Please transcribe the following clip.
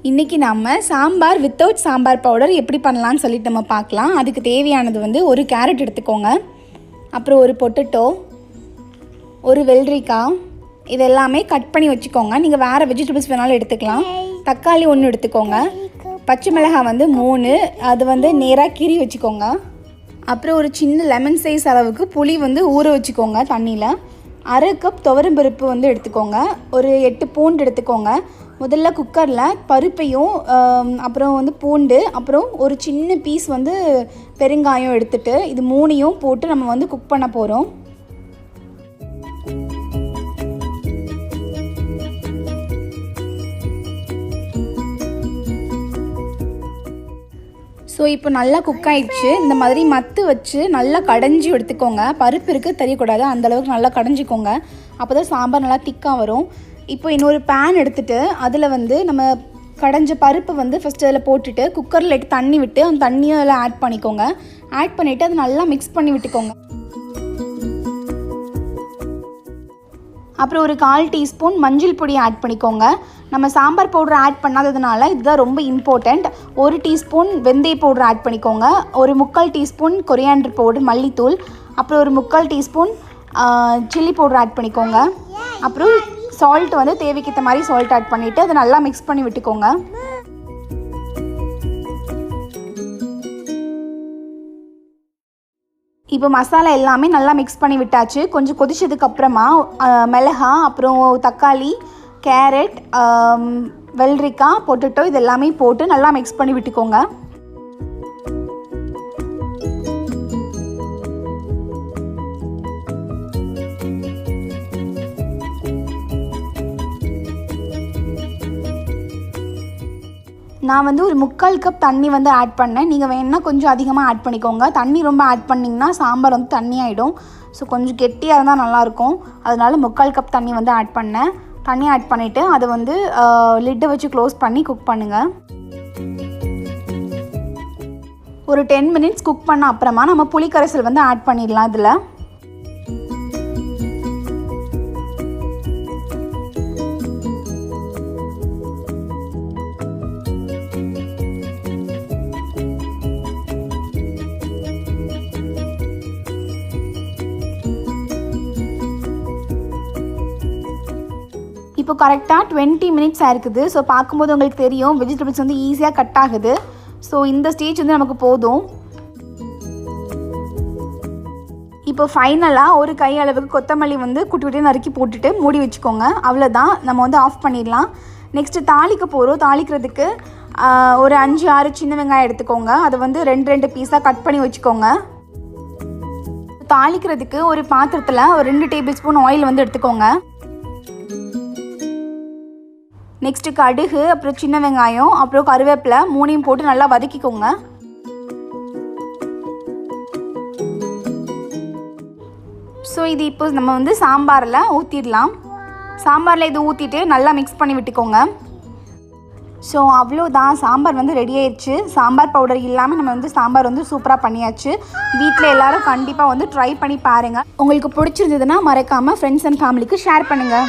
இன்றைக்கி நம்ம sambar without sambar powder எப்படி பண்ணலான்னு சொல்லிட்டு நம்ம பார்க்கலாம். அதுக்கு தேவையானது வந்து ஒரு கேரட் எடுத்துக்கோங்க, அப்புறம் ஒரு பொட்டேட்டோ, ஒரு வெள்ளரிக்காய், இது எல்லாமே கட் பண்ணி வச்சுக்கோங்க. நீங்கள் வேறு வெஜிடபிள்ஸ் வேணாலும் எடுத்துக்கலாம். தக்காளி 1 எடுத்துக்கோங்க, பச்சை மிளகாய் வந்து 3, அது வந்து நேராக கீறி வச்சுக்கோங்க. அப்புறம் ஒரு சின்ன லெமன் சைஸ் அளவுக்கு புளி வந்து ஊற வச்சுக்கோங்க தண்ணியில். 1/2 கப் துவரம்பருப்பு வந்து எடுத்துக்கோங்க. ஒரு 8 பூண்டு எடுத்துக்கோங்க. முதல்ல குக்கரில் பருப்பையும் அப்புறம் வந்து பூண்டு, அப்புறம் ஒரு சின்ன பீஸ் வந்து பெருங்காயம் எடுத்துகிட்டு இது 3ஐயும் போட்டு நம்ம வந்து குக் பண்ண போகிறோம். ஸோ இப்போ நல்லா குக் ஆகிடுச்சு. இந்த மாதிரி மத்து வச்சு நல்லா கடைஞ்சி எடுத்துக்கோங்க. பருப்பு இருக்குது தெரியக்கூடாது, அந்தளவுக்கு நல்லா கடைஞ்சிக்கோங்க. அப்போ தான் சாம்பார் நல்லா திக்காக வரும். இப்போ இன்னொரு பேன் எடுத்துகிட்டு அதில் வந்து நம்ம கடைஞ்ச பருப்பு வந்து ஃபஸ்ட்டு அதில் போட்டுட்டு குக்கரில் எடுத்து தண்ணி விட்டு அந்த தண்ணியும் அதில் ஆட் பண்ணிக்கோங்க. ஆட் பண்ணிவிட்டு அதை நல்லா மிக்ஸ் பண்ணி விட்டுக்கோங்க. அப்புறம் ஒரு 1/4 டீஸ்பூன் மஞ்சள் பொடி ஆட் பண்ணிக்கோங்க. நம்ம சாம்பார் பவுடர் ஆட் பண்ணாததுனால இதுதான் ரொம்ப இம்பார்ட்டண்ட். 1 டீஸ்பூன் வெந்தய பவுடர் ஆட் பண்ணிக்கோங்க. ஒரு 3/4 டீஸ்பூன் கொரியாண்டர் பவுடர் மல்லித்தூள், அப்புறம் ஒரு 3/4 டீஸ்பூன் சில்லி பவுடர் ஆட் பண்ணிக்கோங்க. அப்புறம் சால்ட் வந்து தேவைக்கேற்ற மாதிரி சால்ட் ஆட் பண்ணிவிட்டு அதை நல்லா மிக்ஸ் பண்ணி விட்டுக்கோங்க. இப்போ மசாலா எல்லாமே நல்லா மிக்ஸ் பண்ணி விட்டாச்சு. கொஞ்சம் கொதிச்சதுக்கப்புறமா மிளகா, அப்புறம் தக்காளி, கேரட், வெள்ளரிக்காய், பொட்டேட்டோ இது எல்லாமே போட்டு நல்லா மிக்ஸ் பண்ணி விட்டுக்கோங்க. நான் வந்து ஒரு 3/4 கப் தண்ணி வந்து ஆட் பண்ணேன். நீங்கள் வேணுன்னா கொஞ்சம் அதிகமாக ஆட் பண்ணிக்கோங்க. தண்ணி ரொம்ப ஆட் பண்ணிங்கன்னா சாம்பார் வந்து தண்ணி ஆகிடும். ஸோ கொஞ்சம் கெட்டியாக இருந்தால் நல்லாயிருக்கும். அதனால 3/4 கப் தண்ணி வந்து ஆட் பண்ணேன். தண்ணி ஆட் பண்ணிவிட்டு அதை வந்து லிட்டை வச்சு க்ளோஸ் பண்ணி குக் பண்ணுங்கள். ஒரு 10 மினிட்ஸ் குக் பண்ண அப்புறமா நம்ம புளிக்கரைசல் வந்து ஆட் பண்ணிடலாம். இதில் இப்போ கரெக்டாக 20 மினிட்ஸ் ஆயிருக்குது. ஸோ பார்க்கும்போது உங்களுக்கு தெரியும் வெஜிடபிள்ஸ் வந்து ஈஸியாக கட் ஆகுது. ஸோ இந்த ஸ்டேஜ் வந்து நமக்கு போதும். இப்போ ஃபைனலாக ஒரு கை அளவுக்கு கொத்தமல்லி வந்து குட்டி குட்டியாக நறுக்கி போட்டுட்டு மூடி வச்சுக்கோங்க. அவ்வளோதான், நம்ம வந்து ஆஃப் பண்ணிடலாம். நெக்ஸ்ட்டு தாளிக்க போகிறோம். தாளிக்கிறதுக்கு ஒரு 5-6 சின்ன வெங்காயம் எடுத்துக்கோங்க. அதை வந்து 2 பீஸாக கட் பண்ணி வச்சுக்கோங்க. தாளிக்கிறதுக்கு ஒரு பாத்திரத்தில் ஒரு 2 டேபிள் ஸ்பூன் ஆயில் வந்து எடுத்துக்கோங்க. நெக்ஸ்ட்டு கடுகு, அப்புறம் சின்ன வெங்காயம், அப்புறம் கருவேப்பிலை 3ஐயும் போட்டு நல்லா வதக்கிக்கோங்க. ஸோ இது இப்போ நம்ம வந்து சாம்பாரில் ஊற்றிடலாம். சாம்பாரில் இது ஊற்றிட்டு நல்லா மிக்ஸ் பண்ணி விட்டுக்கோங்க. ஸோ அவ்வளோதான், சாம்பார் வந்து ரெடி ஆயிடுச்சு. சாம்பார் பவுடர் இல்லாமல் நம்ம வந்து சாம்பார் வந்து சூப்பராக பண்ணியாச்சு. வீட்டில் எல்லோரும் கண்டிப்பாக வந்து ட்ரை பண்ணி பாருங்கள். உங்களுக்கு பிடிச்சிருந்ததுன்னா மறக்காமல் ஃப்ரெண்ட்ஸ் அண்ட் ஃபேமிலிக்கு ஷேர் பண்ணுங்கள்.